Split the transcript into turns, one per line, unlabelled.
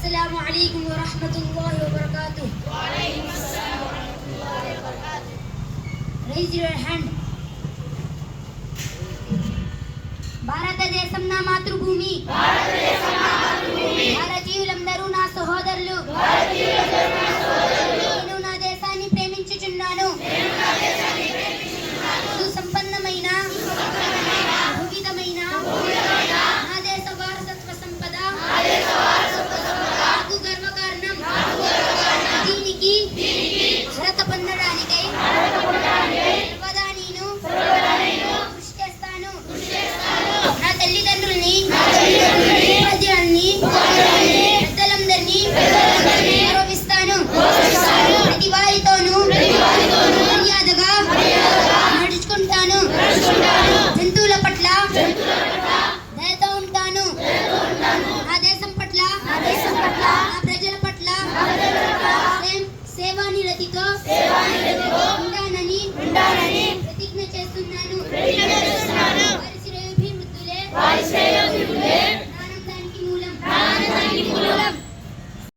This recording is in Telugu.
అస్సలాము అలైకుం వరహ్మతుల్లాహి వబరకాతుహ్. Raise your hand. భారతదేశం నా మాతృభూమి. భారతీయులందరూ నా సహోదరులు. నేను నా దేశాన్ని ప్రేమించుచున్నాను. సుసంపన్నమైన వివిధమైన నా దేశ వారసత్వ సంపద నాకు గర్వకారణం. దీనికి భరత పొందడానికై సర్వదా నేను కృషి చేస్తాను. నా తల్లిదండ్రుల్ని, ఉపాధ్యాయుల్ని, పెద్దలందరినీ గౌరవిస్తాను. ప్రతి వారితోనూ మర్యాదగా నడుచుకుంటాను. జంతువుల పట్ల దయతో ఉంటాను. నా దేశం పట్ల, నా ప్రజల పట్ల సేవానిరతితో